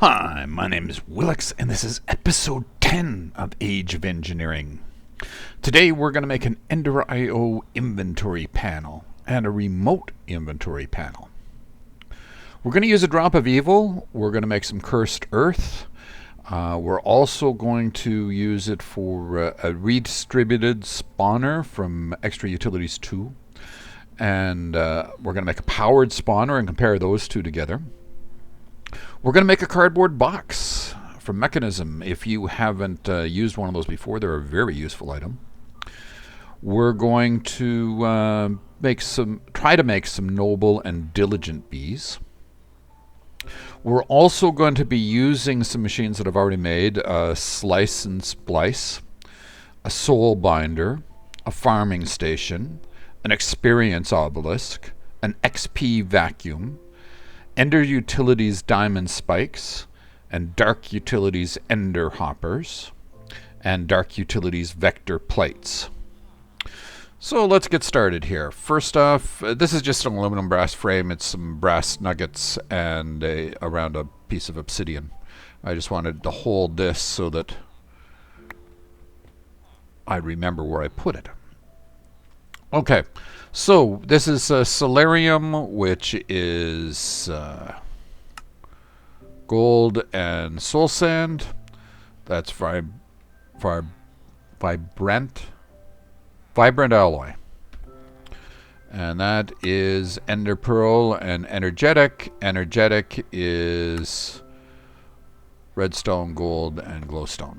Hi, my name is Wilx, and this is episode 10 of Age of Engineering. Today we're going to make an EnderIO inventory panel and a remote inventory panel. We're going to use a drop of evil. We're going to make some cursed earth. We're also going to use it for a redistributed spawner from Extra Utilities 2. And we're going to make a powered spawner and compare those two together. We're going to make a cardboard box from Mechanism. If you haven't used one of those before, they're a very useful item. We're going to try to make some Nobel and Diligent bees. We're also going to be using some machines that I've already made, Slice and Splice, a soul binder, a farming station, an experience obelisk, an XP vacuum, Ender Utilities Diamond Spikes, and Dark Utilities Ender Hoppers, and Dark Utilities Vector Plates. So let's get started here. First off, this is just an aluminum brass frame. It's some brass nuggets and around a piece of obsidian. I just wanted to hold this so that I remember where I put it. Okay, so this is Solarium, which is gold and soul sand. That's vibrant alloy. And that is ender pearl and energetic. Energetic is redstone, gold, and glowstone.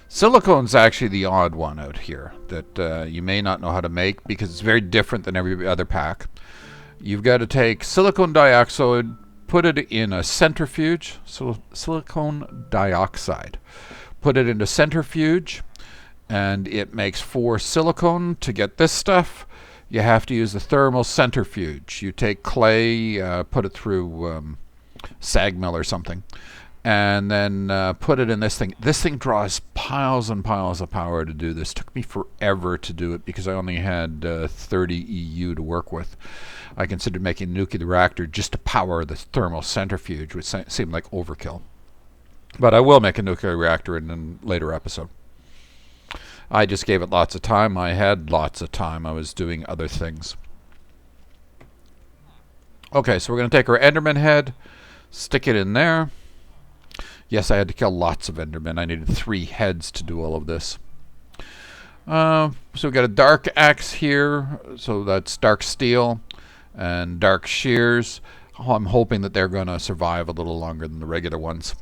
Silicone's actually the odd one out here that you may not know how to make because it's very different than every other pack. You've got to take silicon dioxide, put it in a centrifuge, silicon dioxide. Put it into centrifuge, and it makes 4 silicone. To get this stuff, you have to use the thermal centrifuge. You take clay, put it through sag mill or something, and then put it in this thing. This thing draws piles and piles of power to do this. Took me forever to do it because I only had 30 EU to work with. I considered making a nuclear reactor just to power the thermal centrifuge, which seemed like overkill. But I will make a nuclear reactor in a later episode. I just gave it lots of time. I had lots of time. I was doing other things. Okay, so we're going to take our Enderman head, stick it in there. Yes, I had to kill lots of Endermen. I needed 3 heads to do all of this. So we've got a dark axe here. So that's dark steel and dark shears. I'm hoping that they're going to survive a little longer than the regular ones.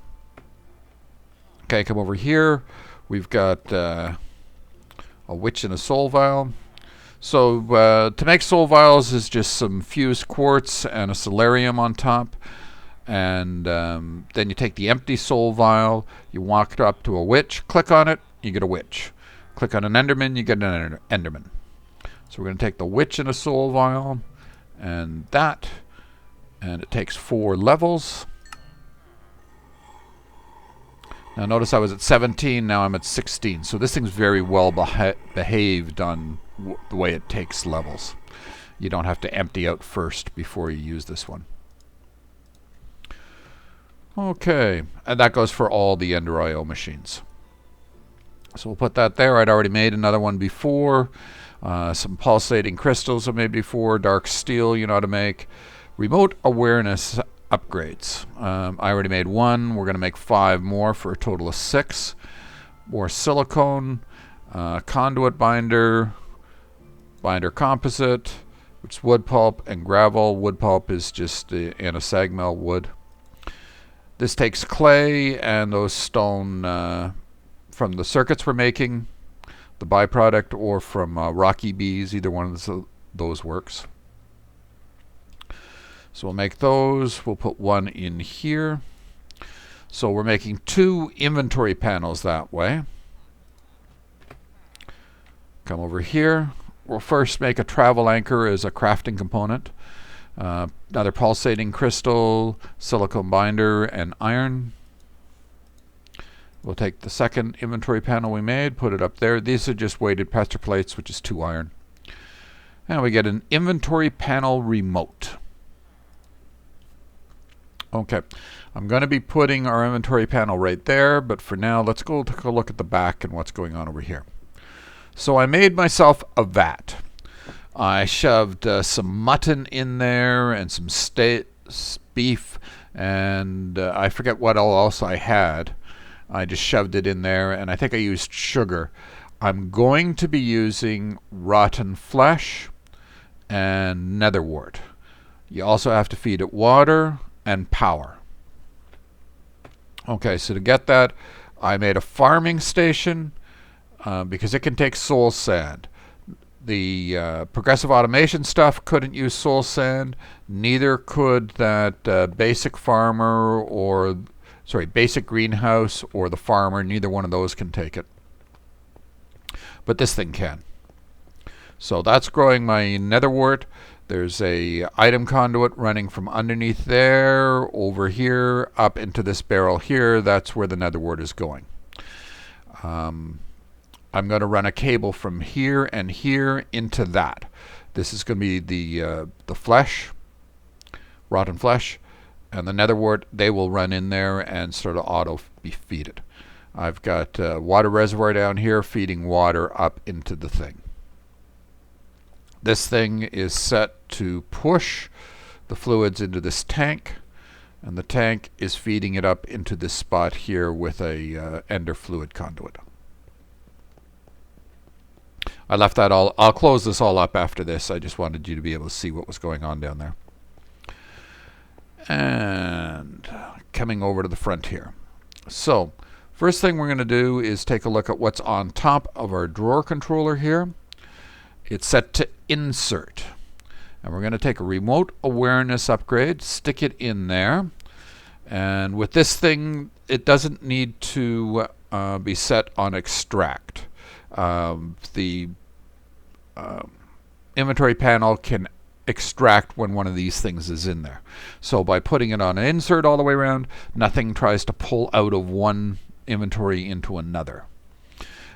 Okay, come over here. We've got a witch and a soul vial. So to make soul vials is just some fused quartz and a solarium on top. And then you take the empty soul vial, you walk up to a witch, click on it, you get a witch. Click on an enderman, you get an enderman. So we're going to take the witch in a soul vial, and it takes 4 levels. Now notice I was at 17, now I'm at 16. So this thing's very well behaved on the way it takes levels. You don't have to empty out first before you use this one. Okay, and that goes for all the EnderIO machines. So we'll put that there. I'd already made another one before. Some pulsating crystals I made before. Dark steel you know how to make. Remote awareness upgrades. I already made 1. We're going to make 5 more for a total of 6. More silicone. Conduit binder. Binder composite. Which is wood pulp and gravel. Wood pulp is just in a sag mill wood. This takes clay and those stone from the circuits we're making, the byproduct, or from rocky bees. Either one of those works. So we'll make those. We'll put 1 in here. So we're making 2 inventory panels that way. Come over here. We'll first make a travel anchor as a crafting component. Another pulsating crystal, silicone binder, and iron. We'll take the second inventory panel we made, put it up there. These are just weighted pressure plates, which is 2 iron. And we get an inventory panel remote. Okay, I'm going to be putting our inventory panel right there, but for now, let's go take a look at the back and what's going on over here. So I made myself a vat. I shoved some mutton in there and some beef, and I forget what else I had. I just shoved it in there, and I think I used sugar. I'm going to be using rotten flesh and netherwort. You also have to feed it water and power. Okay, so to get that, I made a farming station because it can take soul sand. The progressive automation stuff couldn't use soul sand. Neither could that basic farmer or, basic greenhouse or the farmer. Neither one of those can take it. But this thing can. So that's growing my netherwort. There's a item conduit running from underneath there, over here, up into this barrel here. That's where the netherwort is going. I'm going to run a cable from here and here into that. This is going to be the flesh, rotten flesh, and the netherwort. They will run in there and sort of auto be feed it. I've got a water reservoir down here feeding water up into the thing. This thing is set to push the fluids into this tank, and the tank is feeding it up into this spot here with a ender fluid conduit. I left that all. I'll close this all up after this. I just wanted you to be able to see what was going on down there. And coming over to the front here. So first thing we're going to do is take a look at what's on top of our drawer controller here. It's set to insert. And we're going to take a remote awareness upgrade, stick it in there. And with this thing, it doesn't need to be set on extract. The inventory panel can extract when one of these things is in there. So by putting it on an insert all the way around, nothing tries to pull out of one inventory into another.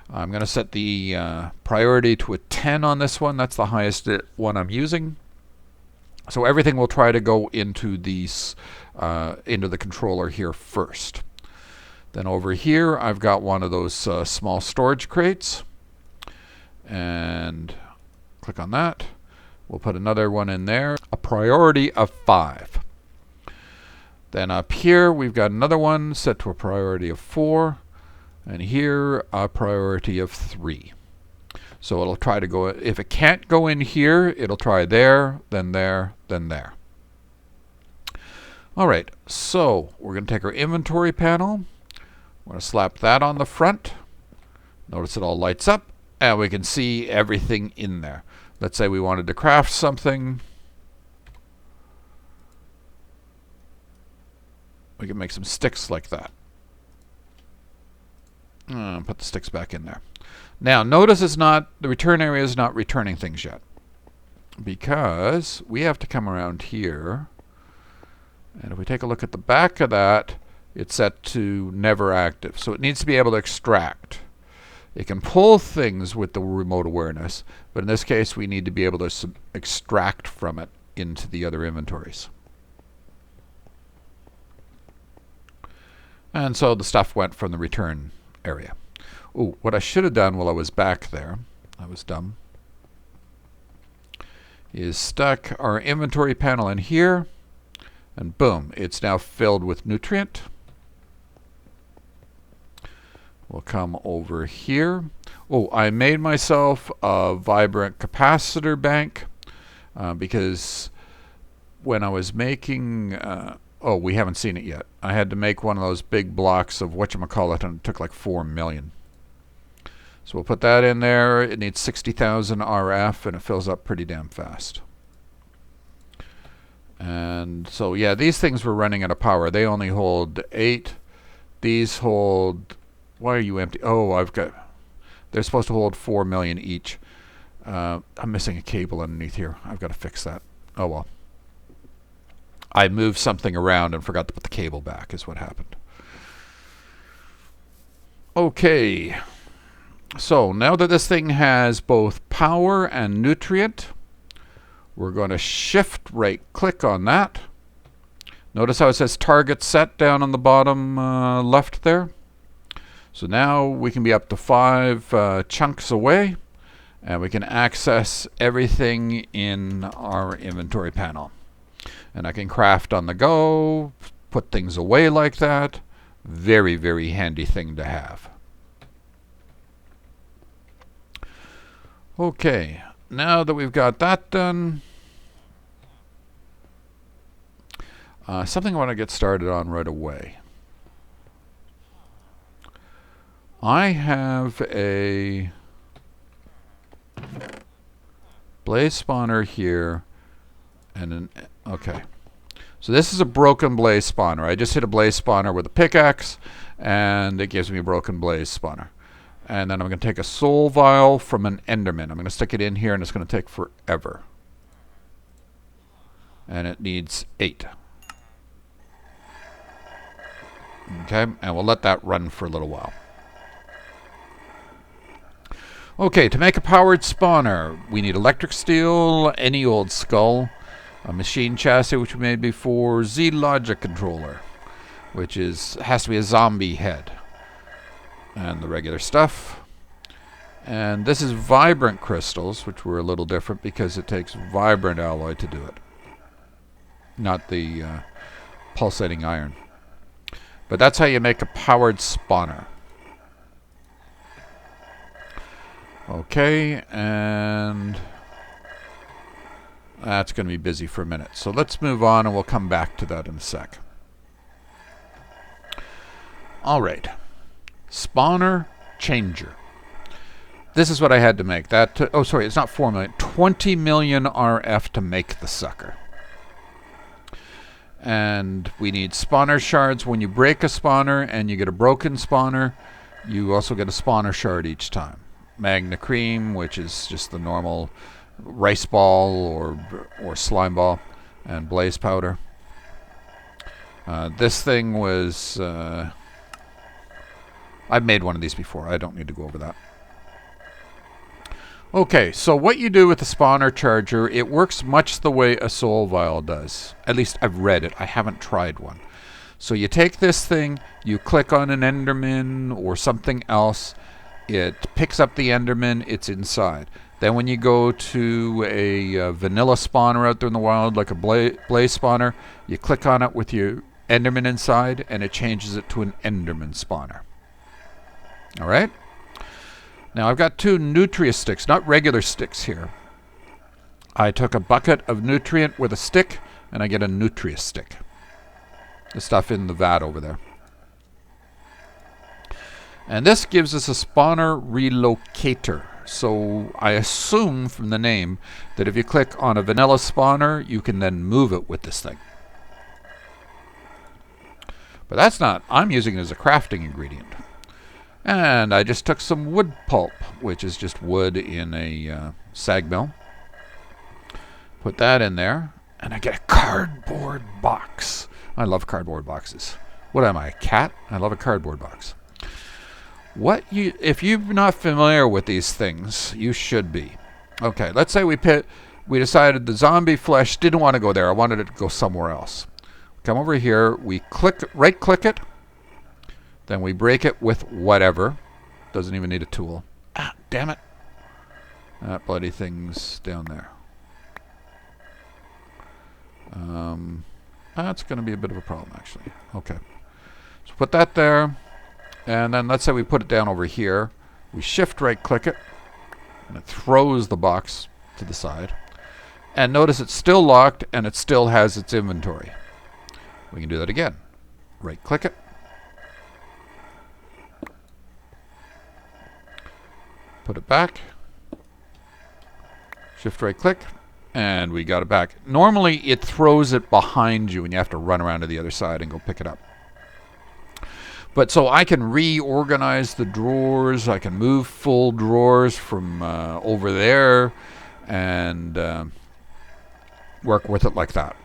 I'm going to set the priority to a 10 on this one. That's the highest one I'm using. So everything will try to go into these into the controller here first. Then over here, I've got one of those small storage crates. And click on that. We'll put another one in there. A priority of 5. Then up here, we've got another one set to a priority of 4. And here, a priority of 3. So it'll try to go, if it can't go in here, it'll try there, then there, then there. All right, so we're going to take our inventory panel. We're going to slap that on the front. Notice it all lights up, and we can see everything in there. Let's say we wanted to craft something. We can make some sticks like that. Put the sticks back in there. Now, notice the return area is not returning things yet, because we have to come around here. And if we take a look at the back of that, it's set to never active. So it needs to be able to extract. It can pull things with the remote awareness, but in this case, we need to be able to extract from it into the other inventories. And so the stuff went from the return area. Oh, what I should have done while I was back there, I was dumb, is stuck our inventory panel in here, and boom, it's now filled with nutrient. We'll come over here. Oh, I made myself a vibrant capacitor bank because when I was making oh, we haven't seen it yet. I had to make one of those big blocks of whatchamacallit, and it took like 4 million. So we'll put that in there. It needs 60,000 RF, and it fills up pretty damn fast. And so, yeah, these things were running out of power. They only hold 8. These hold... Why are you empty? Oh, I've got... They're supposed to hold 4 million each. I'm missing a cable underneath here. I've got to fix that. Oh, well. I moved something around and forgot to put the cable back is what happened. Okay. So now that this thing has both power and nutrient, we're going to shift right click on that. Notice how it says target set down on the bottom left there. So now we can be up to 5 chunks away, and we can access everything in our inventory panel. And I can craft on the go, put things away like that. Very, very handy thing to have. Okay, now that we've got that done, something I want to get started on right away. I have a blaze spawner here, and an okay. So this is a broken blaze spawner. I just hit a blaze spawner with a pickaxe, and it gives me a broken blaze spawner. And then I'm going to take a soul vial from an enderman. I'm going to stick it in here, and it's going to take forever. And it needs 8. Okay, and we'll let that run for a little while. Okay, to make a powered spawner, we need electric steel, any old skull, a machine chassis, which we made before, Z logic controller, which has to be a zombie head, and the regular stuff. And this is vibrant crystals, which were a little different because it takes vibrant alloy to do it, not the pulsating iron. But that's how you make a powered spawner. Okay, and that's going to be busy for a minute. So let's move on, and we'll come back to that in a sec. All right. Spawner changer. This is what I had to make. Oh, sorry, it's not 4 million. 20 million RF to make the sucker. And we need spawner shards. When you break a spawner and you get a broken spawner, you also get a spawner shard each time. Magna cream, which is just the normal rice ball or slime ball, and blaze powder. This thing was I've made one of these before. I don't need to go over that. Okay, so what you do with the spawner charger, it works much the way a soul vial does. At least I've read it. I haven't tried one. So you take this thing, you click on an enderman or something else, it picks up the enderman, it's inside. Then when you go to a vanilla spawner out there in the wild, like a blaze spawner, you click on it with your enderman inside, and it changes it to an enderman spawner. All right? Now I've got 2 nutria sticks, not regular sticks here. I took a bucket of nutrient with a stick, and I get a nutria stick. The stuff in the vat over there. And this gives us a spawner relocator. So I assume from the name that if you click on a vanilla spawner, you can then move it with this thing. But that's not. I'm using it as a crafting ingredient. And I just took some wood pulp, which is just wood in a sag mill. Put that in there, and I get a cardboard box. I love cardboard boxes. What am I, a cat? I love a cardboard box. If you're not familiar with these things, you should be. Okay, let's say we decided the zombie flesh didn't want to go there. I wanted it to go somewhere else. Come over here, we right-click it, then we break it with whatever. Doesn't even need a tool. Ah, damn it. That bloody thing's down there. That's going to be a bit of a problem, actually. Okay. So put that there. And then let's say we put it down over here. We shift right-click it, and it throws the box to the side. And notice it's still locked, and it still has its inventory. We can do that again. Right-click it. Put it back. Shift right-click, and we got it back. Normally, it throws it behind you, and you have to run around to the other side and go pick it up. But so I can reorganize the drawers. I can move full drawers from over there and work with it like that.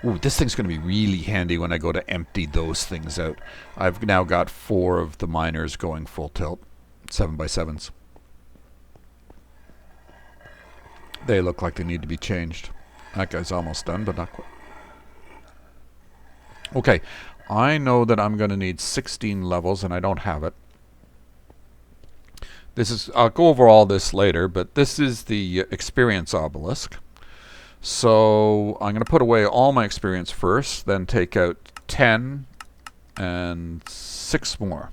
Ooh, this thing's going to be really handy when I go to empty those things out. I've now got 4 of the miners going full tilt, 7x7s. They look like they need to be changed. That guy's almost done, but not quite. Okay, I know that I'm going to need 16 levels, and I don't have it. This is, I'll go over all this later, but this is the experience obelisk. So I'm going to put away all my experience first, then take out 10 and 6 more.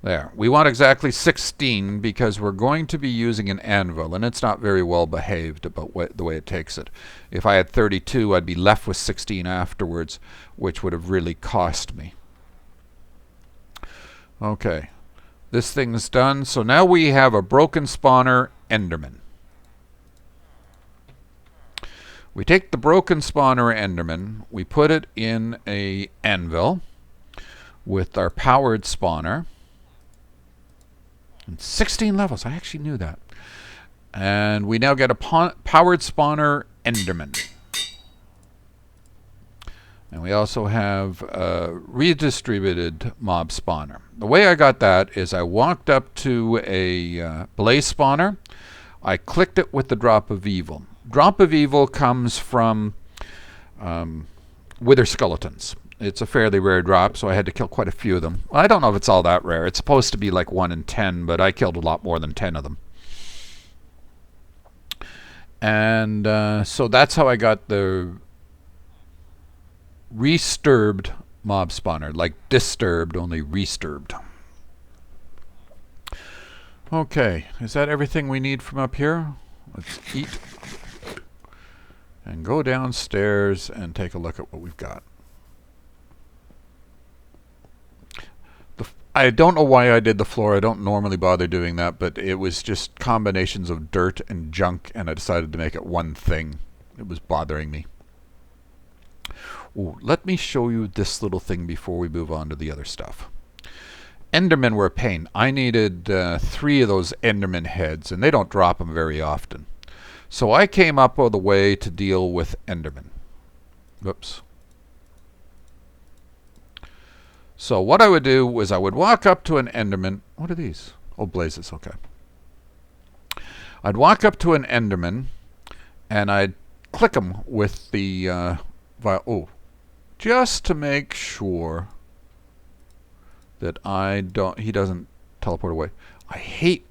There. We want exactly 16 because we're going to be using an anvil, and it's not very well behaved about the way it takes it. If I had 32, I'd be left with 16 afterwards, which would have really cost me. Okay. This thing's done. So now we have a broken spawner Enderman. We take the broken spawner Enderman, we put it in a anvil with our powered spawner. And 16 levels. I actually knew that. And we now get a powered spawner Enderman. And we also have a Redistributed Mob Spawner. The way I got that is I walked up to a Blaze Spawner. I clicked it with the Drop of Evil. Drop of Evil comes from Wither Skeletons. It's a fairly rare drop, so I had to kill quite a few of them. Well, I don't know if it's all that rare. It's supposed to be like 1 in 10, but I killed a lot more than 10 of them. And so that's how I got the Resturbed Mob Spawner, like Disturbed, only Resturbed. Okay, is that everything we need from up here? Let's eat and go downstairs and take a look at what we've got. I don't know why I did the floor. I don't normally bother doing that, but it was just combinations of dirt and junk, and I decided to make it one thing. It was bothering me. Ooh, let me show you this little thing before we move on to the other stuff. Endermen were a pain. I needed 3 of those Endermen Heads, and they don't drop them very often. So I came up with a way to deal with Endermen. Whoops. So what I would do was I would walk up to an Enderman. What are these? Oh, blazes. Okay. I'd walk up to an Enderman, and I'd click him with the just to make sure that he doesn't teleport away. I hate.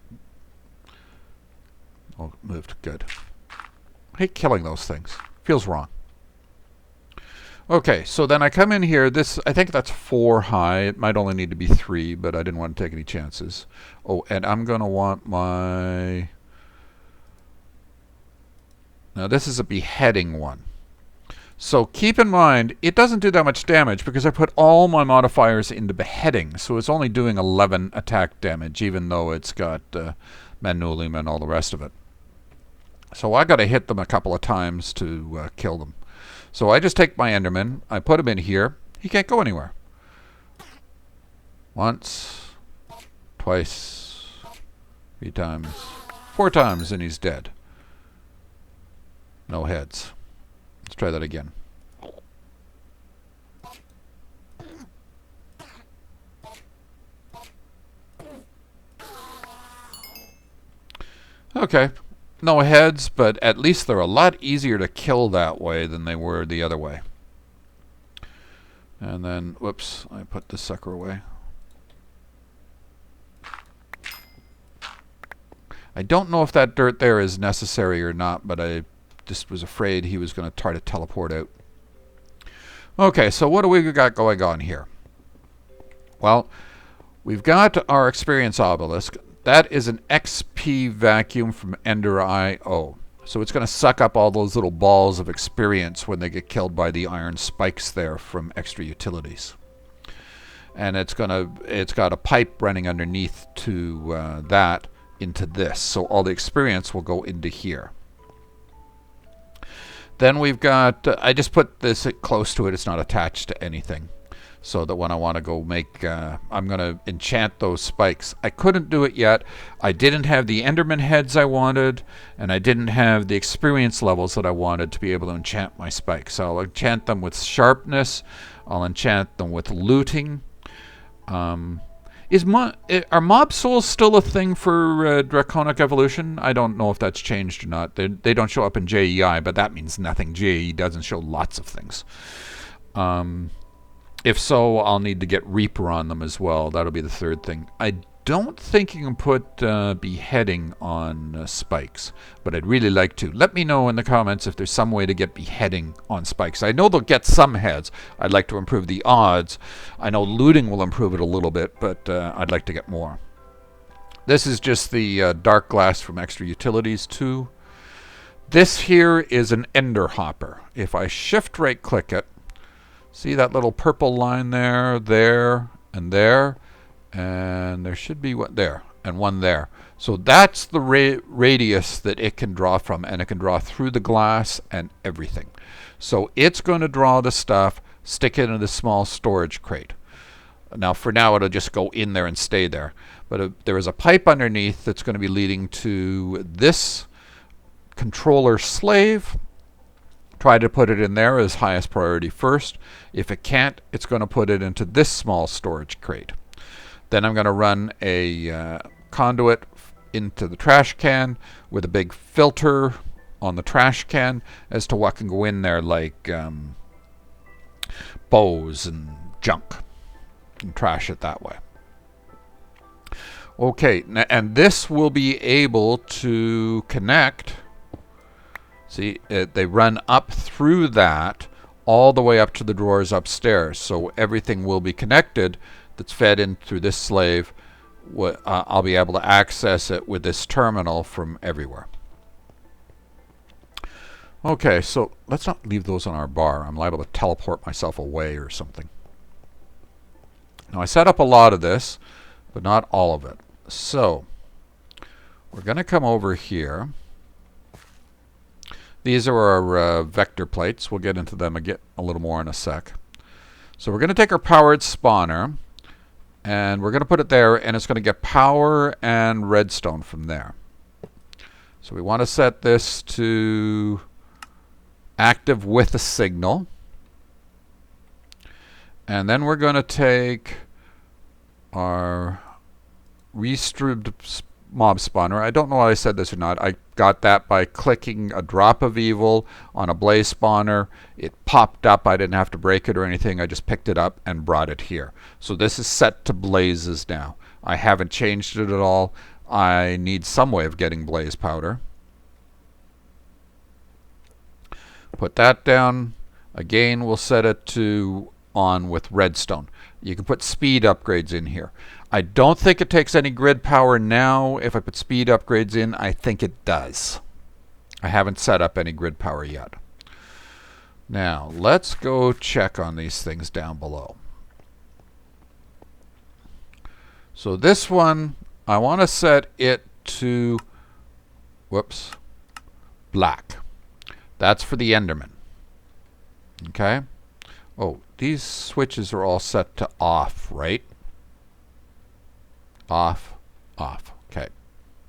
Oh, moved. Good. I hate killing those things. Feels wrong. Okay, so then I come in here. I think that's 4 high. It might only need to be 3, but I didn't want to take any chances. Oh, and I'm going to want my... Now, this is a beheading one. So keep in mind, it doesn't do that much damage because I put all my modifiers into beheading. So it's only doing 11 attack damage, even though it's got Manulium and all the rest of it. So I got to hit them a couple of times to kill them. So I just take my Enderman, I put him in here. He can't go anywhere. Once, twice, 3 times, 4 times, and he's dead. No heads. Let's try that again. Okay. No heads, but at least they're a lot easier to kill that way than they were the other way. And then, whoops, I put this sucker away. I don't know if that dirt there is necessary or not, but I just was afraid he was going to try to teleport out. Okay, so what do we got going on here? Well, we've got our experience obelisk. That is an XP vacuum from EnderIO. So it's going to suck up all those little balls of experience when they get killed by the iron spikes there from extra utilities. And it's got a pipe running underneath to that into this. So all the experience will go into here. Then we've got, I just put this close to it. It's not attached to anything. So that when I want to go make, I'm going to enchant those spikes. I couldn't do it yet. I didn't have the Endermen Heads I wanted, and I didn't have the experience levels that I wanted to be able to enchant my spikes. So I'll enchant them with sharpness. I'll enchant them with looting. It Are mob souls still a thing for Draconic Evolution? I don't know if that's changed or not. They don't show up in JEI, but that means nothing. JEI doesn't show lots of things. If so, I'll need to get Reaper on them as well. That'll be the third thing. I don't think you can put beheading on spikes, but I'd really like to. Let me know in the comments if there's some way to get beheading on spikes. I know they'll get some heads. I'd like to improve the odds. I know looting will improve it a little bit, but I'd like to get more. This is just the dark glass from Extra Utilities 2. This here is an ender hopper. If I shift right click it, see that little purple line there, and there? And there should be one there and one there. So that's the radius that it can draw from, and it can draw through the glass and everything. So it's going to draw the stuff, stick it in the small storage crate. Now for now it'll just go in there and stay there. But there is a pipe underneath that's going to be leading to this controller slave. Try to put it in there as highest priority first. If it can't, it's going to put it into this small storage crate. Then I'm going to run a conduit into the trash can with a big filter on the trash can as to what can go in there, like bows and junk, and trash it that way. Okay, and this will be able to connect. See, they run up through that all the way up to the drawers upstairs. So everything will be connected that's fed in through this slave. I'll be able to access it with this terminal from everywhere. Okay, so let's not leave those on our bar. I'm liable to teleport myself away or something. Now I set up a lot of this, but not all of it. So we're going to come over here. These are our vector plates. We'll get into them again a little more in a sec. So we're going to take our powered spawner, and we're going to put it there, and it's going to get power and redstone from there. So we want to set this to active with a signal. And then we're going to take our Resurbed Mob Spawner. I don't know why I said this or not. I got that by clicking a drop of evil on a blaze spawner. It popped up. I didn't have to break it or anything. I just picked it up and brought it here. So this is set to blazes now. I haven't changed it at all. I need some way of getting blaze powder. Put that down. Again, we'll set it to on with redstone. You can put speed upgrades in here. I don't think it takes any grid power now. If I put speed upgrades in, I think it does. I haven't set up any grid power yet. Now, let's go check on these things down below. So this one, I want to set it to, whoops, black. That's for the Enderman. Okay? Oh, these switches are all set to off, right? Off, off. Okay.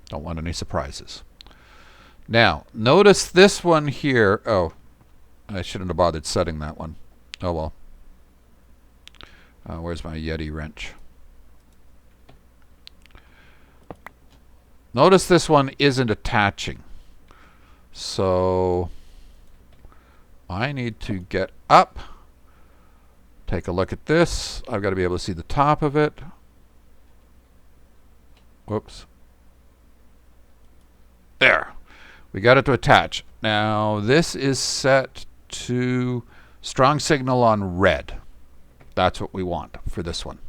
Don't want any surprises. Now, notice this one here. Oh, I shouldn't have bothered setting that one. Oh well. Where's my Yeti wrench? Notice this one isn't attaching. So I need to get up. Take a look at this. I've got to be able to see the top of it. Whoops. There. We got it to attach. Now this is set to strong signal on red. That's what we want for this one.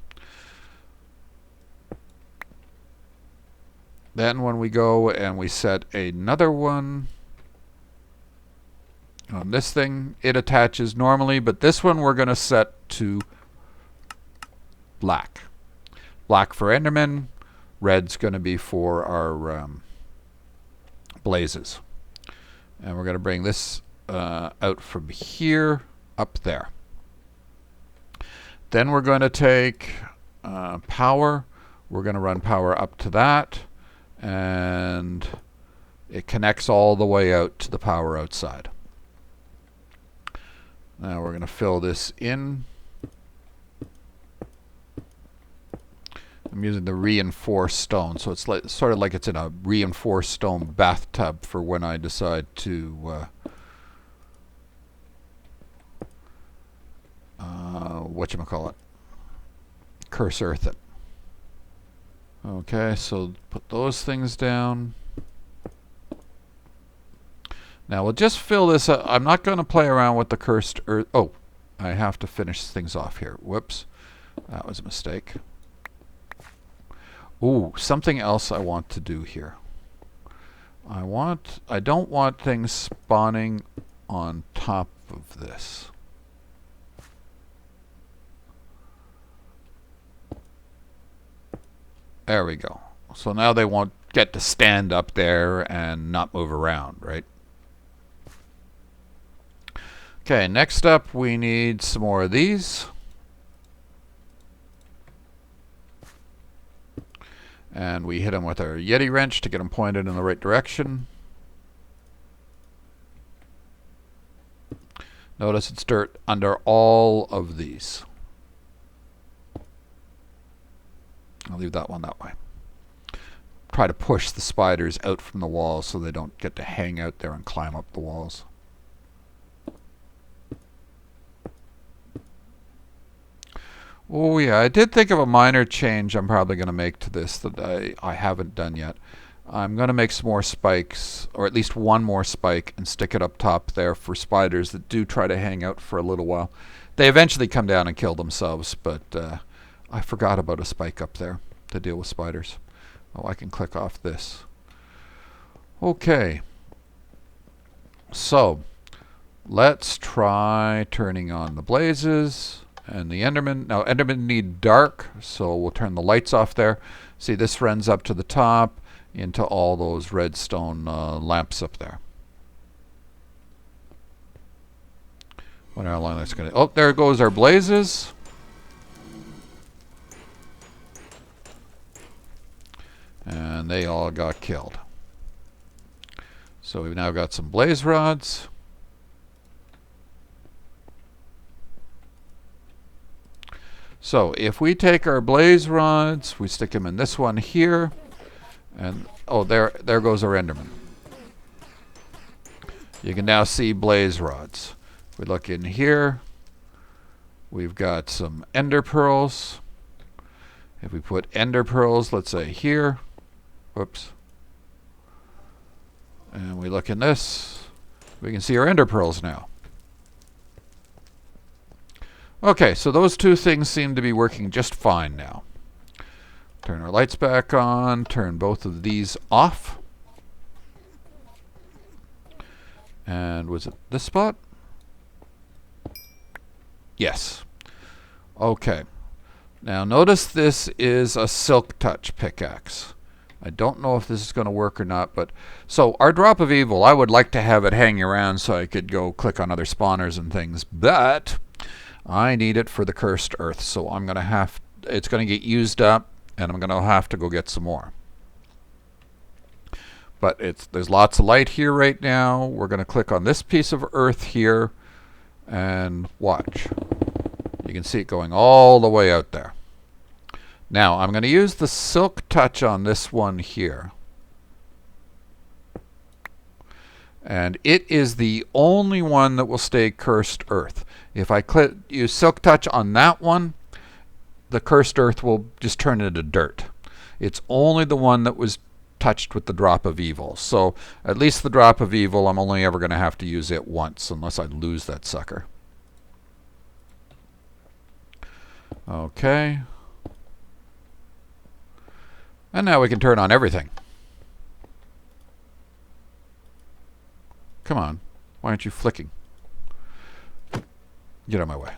Then when we go and we set another one on this thing, it attaches normally, but this one we're going to set to black. Black for Enderman. Red's going to be for our blazes. And we're going to bring this out from here up there. Then we're going to take power. We're going to run power up to that. And it connects all the way out to the power outside. Now we're going to fill this in. I'm using the reinforced stone, so it's like, sort of like it's in a reinforced stone bathtub for when I decide to whatchamacallit, curse earth it. Okay, so put those things down. Now we'll just fill this up. I'm not going to play around with the cursed earth. Oh, I have to finish things off here. Whoops. That was a mistake. Ooh, something else I want to do here. I don't want things spawning on top of this. There we go. So now they won't get to stand up there and not move around, right? Okay, next up we need some more of these. And we hit them with our Yeti wrench to get them pointed in the right direction. Notice it's dirt under all of these. I'll leave that one that way. Try to push the spiders out from the walls so they don't get to hang out there and climb up the walls. Oh yeah, I did think of a minor change I'm probably going to make to this that I haven't done yet. I'm going to make some more spikes, or at least one more spike, and stick it up top there for spiders that do try to hang out for a little while. They eventually come down and kill themselves, but I forgot about a spike up there to deal with spiders. Oh, I can click off this. Okay. So, let's try turning on the blazes and the Endermen. Now, Endermen need dark, so we'll turn the lights off there. See, this runs up to the top into all those redstone lamps up there. Wonder how long that's going to... Oh, there goes our blazes. And they all got killed. So we've now got some blaze rods. So if we take our blaze rods, we stick them in this one here, and oh, there goes our Enderman. You can now see blaze rods. We look in here. We've got some ender pearls. If we put ender pearls, let's say here. Whoops. And we look in this. We can see our ender pearls now. Okay, so those two things seem to be working just fine now. Turn our lights back on. Turn both of these off. And was it this spot? Yes. Okay. Now notice this is a silk touch pickaxe. I don't know if this is going to work or not, but so our drop of evil, I would like to have it hanging around so I could go click on other spawners and things, but I need it for the cursed earth, so I'm going to have, it's going to get used up, and I'm going to have to go get some more. But there's lots of light here right now. We're going to click on this piece of earth here, and watch. You can see it going all the way out there. Now, I'm going to use the silk touch on this one here. And it is the only one that will stay cursed earth. If I use silk touch on that one, the cursed earth will just turn into dirt. It's only the one that was touched with the drop of evil. So at least the drop of evil, I'm only ever going to have to use it once unless I lose that sucker. Okay. And now we can turn on everything. Come on. Why aren't you flicking? Get out of my way.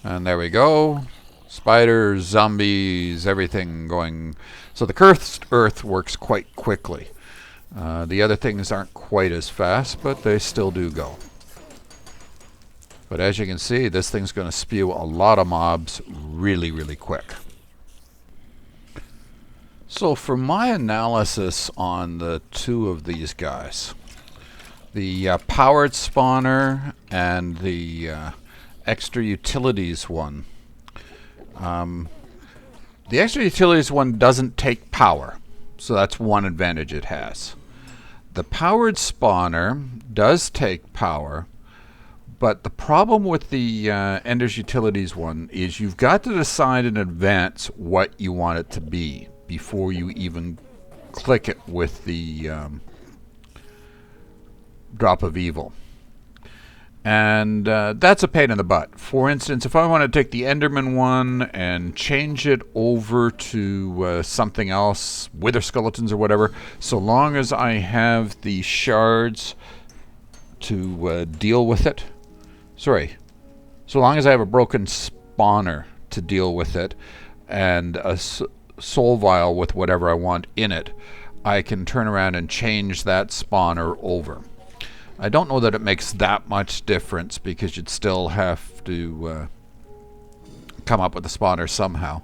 And there we go. Spiders, zombies, everything going. So the cursed earth works quite quickly. The other things aren't quite as fast, but they still do go. But as you can see, this thing's going to spew a lot of mobs really, really quick. So for my analysis on the two of these guys, the powered spawner and the extra utilities one, The extra utilities one doesn't take power, so that's one advantage it has. The powered spawner does take power, but the problem with the Ender's Utilities one is you've got to decide in advance what you want it to be before you even click it with the Drop of Evil. And that's a pain in the butt. For instance, if I want to take the Enderman one and change it over to something else, Wither Skeletons or whatever, so long as I have the shards to deal with it, so long as I have a broken spawner to deal with it and a soul vial with whatever I want in it, I can turn around and change that spawner over. I don't know that it makes that much difference because you'd still have to come up with the spawner somehow.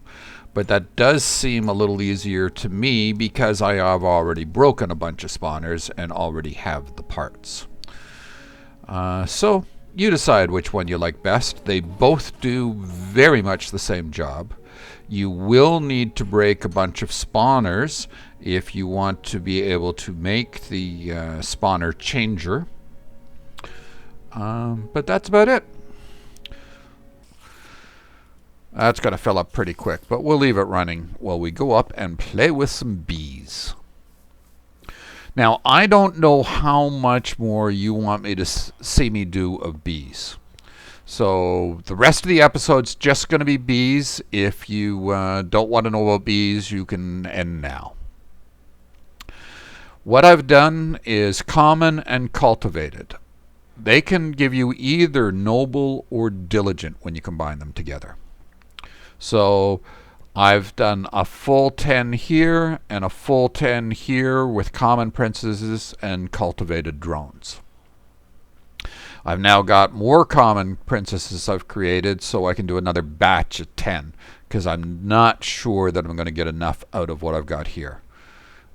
But that does seem a little easier to me because I have already broken a bunch of spawners and already have the parts. So you decide which one you like best. They both do very much the same job. You will need to break a bunch of spawners if you want to be able to make the spawner changer. But that's about it. That's going to fill up pretty quick, but we'll leave it running while we go up and play with some bees. Now, I don't know how much more you want me to see me do of bees. So the rest of the episode's just going to be bees. If you don't want to know about bees, you can end now. What I've done is common and cultivated. They can give you either noble or diligent when you combine them together. So I've done a full 10 here and a full 10 here with common princesses and cultivated drones. I've now got more common princesses I've created, so I can do another batch of 10 because I'm not sure that I'm going to get enough out of what I've got here.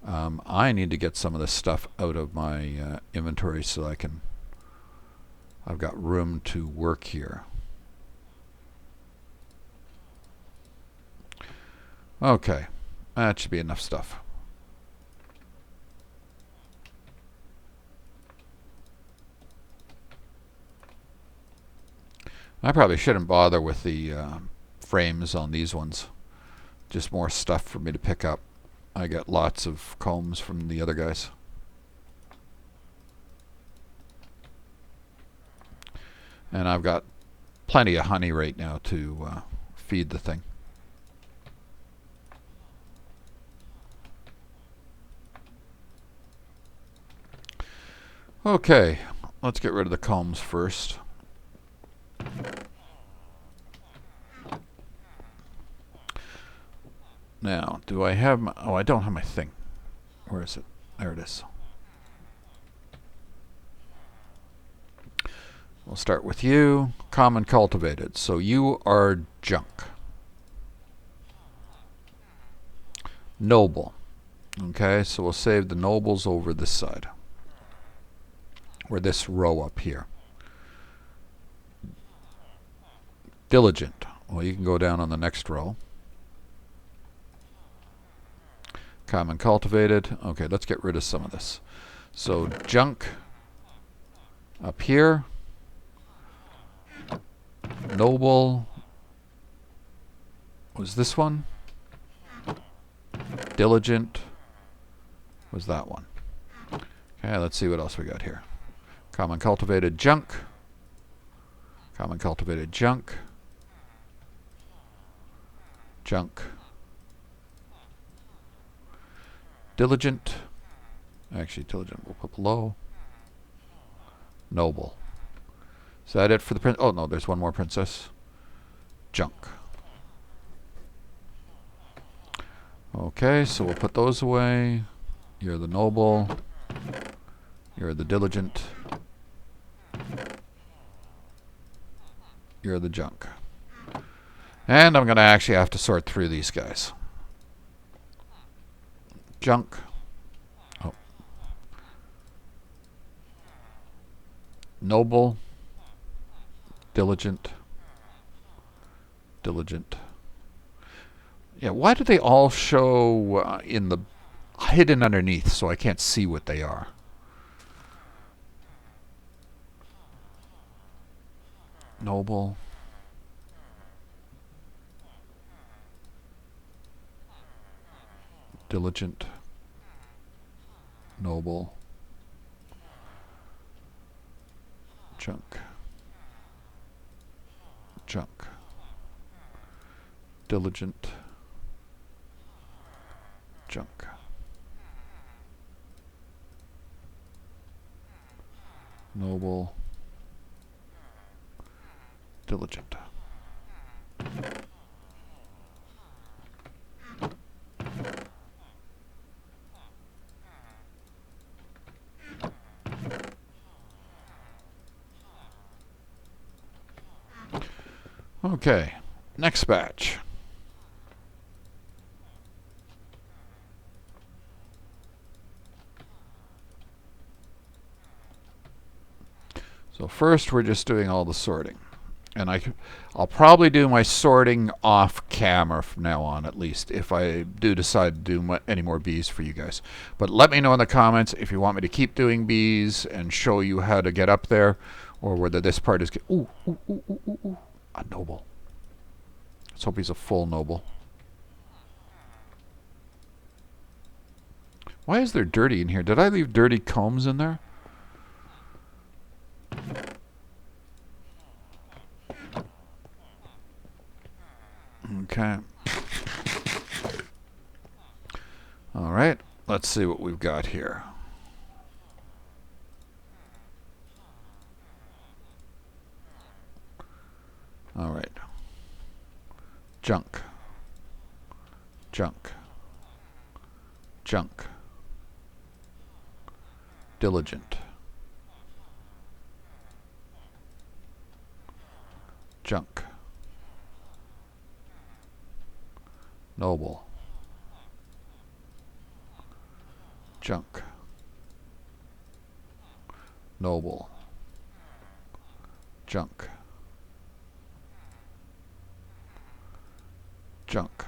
I need to get some of this stuff out of my inventory so I've got room to work here. Okay, that should be enough stuff. I probably shouldn't bother with the frames on these ones. Just more stuff for me to pick up. I got lots of combs from the other guys. And I've got plenty of honey right now to feed the thing. Okay, let's get rid of the combs first. Now, do I have my... Oh, I don't have my thing. Where is it? There it is. We'll start with you. Common cultivated. So you are junk. Noble. Okay, so we'll save the nobles over this side. Or this row up here. Diligent. Well, you can go down on the next row. Common cultivated. Okay, let's get rid of some of this. So junk up here. Noble was this one. Diligent was that one. Okay, let's see what else we got here. Common cultivated junk. Common cultivated junk. Junk. Diligent. Actually, diligent we'll put below. Noble. Is that it for the prince? Oh, no, there's one more princess. Junk. Okay, so we'll put those away. You're the noble. You're the diligent. You're the junk. And I'm going to actually have to sort through these guys. Junk. Oh. Noble. Diligent. Diligent. Yeah, why do they all show in the hidden underneath so I can't see what they are? Noble. Diligent. Noble. Junk. Junk. Diligent. Junk. Noble. Diligent. Okay, next batch. So first we're just doing all the sorting. And I'll probably do my sorting off camera from now on, at least, if I do decide to do any more bees for you guys. But let me know in the comments if you want me to keep doing bees and show you how to get up there, or whether this part is... Ooh, ooh, ooh, ooh, ooh, ooh. A noble. Let's hope he's a full noble. Why is there dirty in here? Did I leave dirty combs in there? Okay. All right. Let's see what we've got here. All right. Junk. Junk. Junk. Diligent. Junk. Noble. Junk. Noble. Junk. Junk.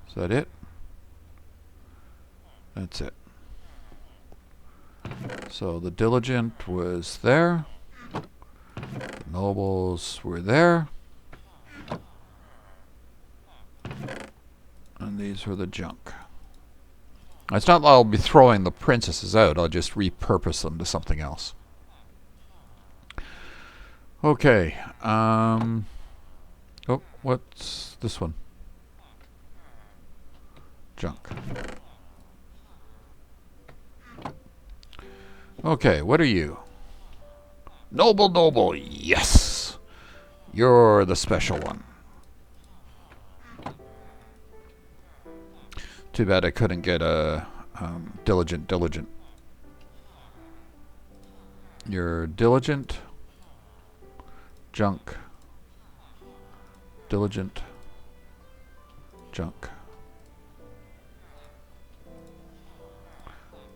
Is that it? That's it. So the diligent was there. The nobles were there. And these were the junk. It's not like I'll be throwing the princesses out. I'll just repurpose them to something else. Okay. Oh, what's this one? Junk. Okay, what are you? Noble, noble, yes! You're the special one. Too bad I couldn't get a diligent. You're diligent. Junk. Diligent. Junk.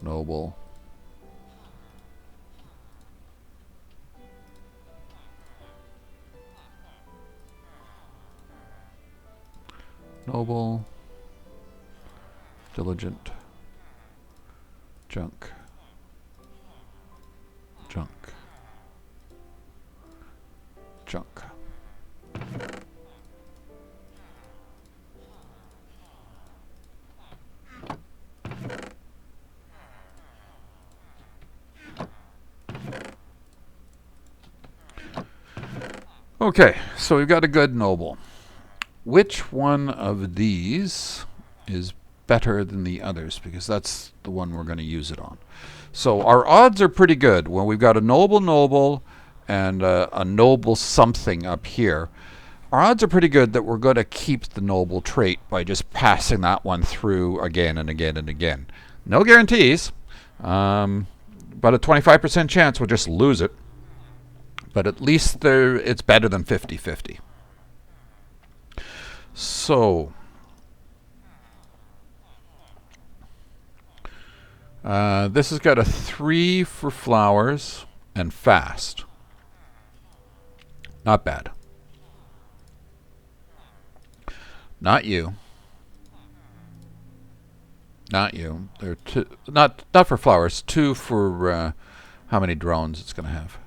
Noble. Noble. Diligent. Junk. Junk. Junk. Okay, so we've got a good noble. Which one of these is better than the others? Because that's the one we're going to use it on. So our odds are pretty good. When we've got a noble and a noble something up here, our odds are pretty good that we're going to keep the noble trait by just passing that one through again and again and again. No guarantees, but a 25% chance we'll just lose it. But at least it's better than 50-50. So this has got a 3 for flowers and fast. Not bad. Not you. Not you. There are two. Not for flowers. 2 for how many drones it's going to have.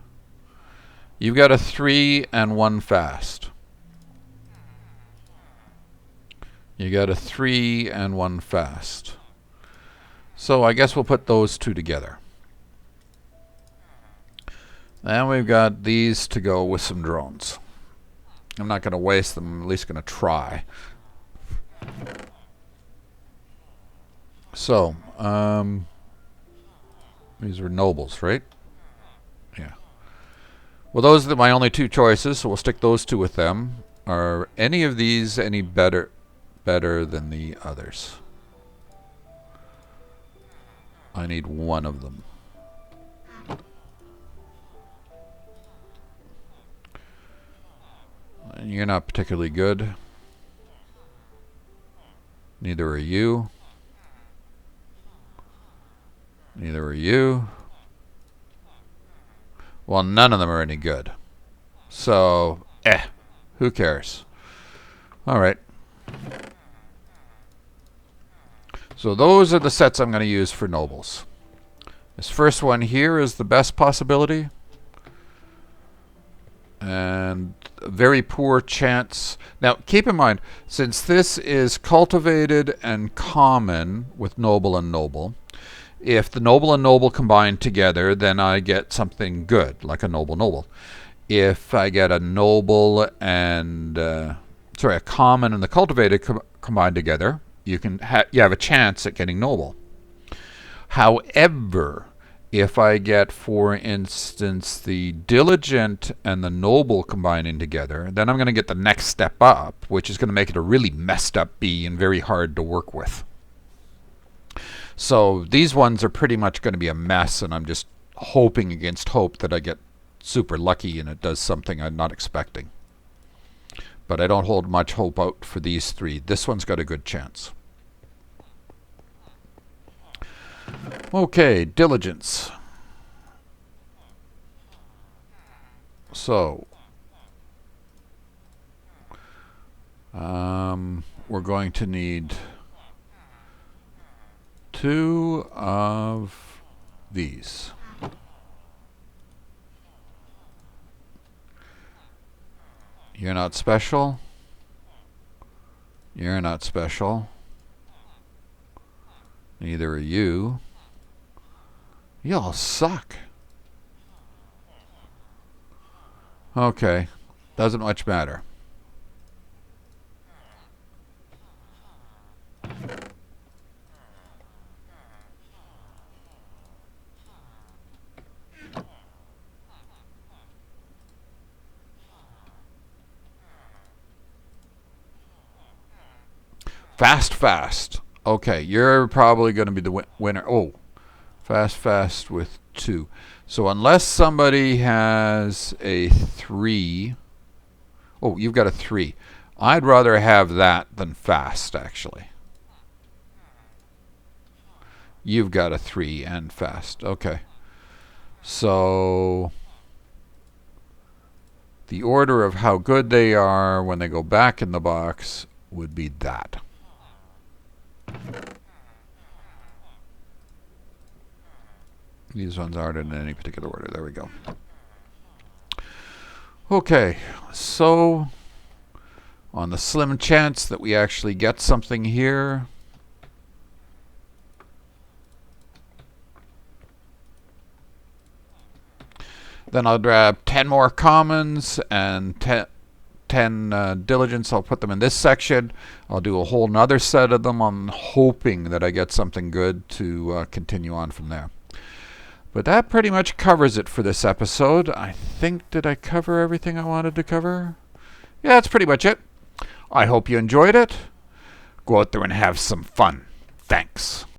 You've got a 3 and 1 fast. You got a 3 and 1 fast. So I guess we'll put those 2 together. And we've got these to go with some drones. I'm not going to waste them. I'm at least going to try. So, these are nobles, right? Yeah. Well, those are my only 2 choices, so we'll stick those 2 with them. Are any of these any better than the others? I need one of them. And you're not particularly good. Neither are you. Neither are you. Well, none of them are any good. So, who cares? Alright. So those are the sets I'm going to use for nobles. This first one here is the best possibility. And a very poor chance. Now, keep in mind, since this is cultivated and common with noble and noble, if the noble and noble combine together, then I get something good, like a noble. If I get a noble and a common and the cultivated combined together, you have a chance at getting noble. However, if I get, for instance, the diligent and the noble combining together, then I'm going to get the next step up, which is going to make it a really messed up bee and very hard to work with. So these ones are pretty much going to be a mess, and I'm just hoping against hope that I get super lucky and it does something I'm not expecting. But I don't hold much hope out for these 3. This one's got a good chance. Okay, diligence. So, we're going to need 2 of these. You're not special. You're not special. Neither are you. You all suck. Okay. Doesn't much matter. Fast. Okay, you're probably going to be the winner. Oh, fast with 2. So unless somebody has a 3. Oh, you've got a 3. I'd rather have that than fast, actually. You've got a 3 and fast. Okay. So the order of how good they are when they go back in the box would be that. These ones aren't in any particular order. There we go. Okay, so on the slim chance that we actually get something here, then I'll grab 10 more commons and 10 diligence. I'll put them in this section. I'll do a whole nother set of them. I'm hoping that I get something good to continue on from there. But that pretty much covers it for this episode. I think, did I cover everything I wanted to cover? Yeah, that's pretty much it. I hope you enjoyed it. Go out there and have some fun. Thanks.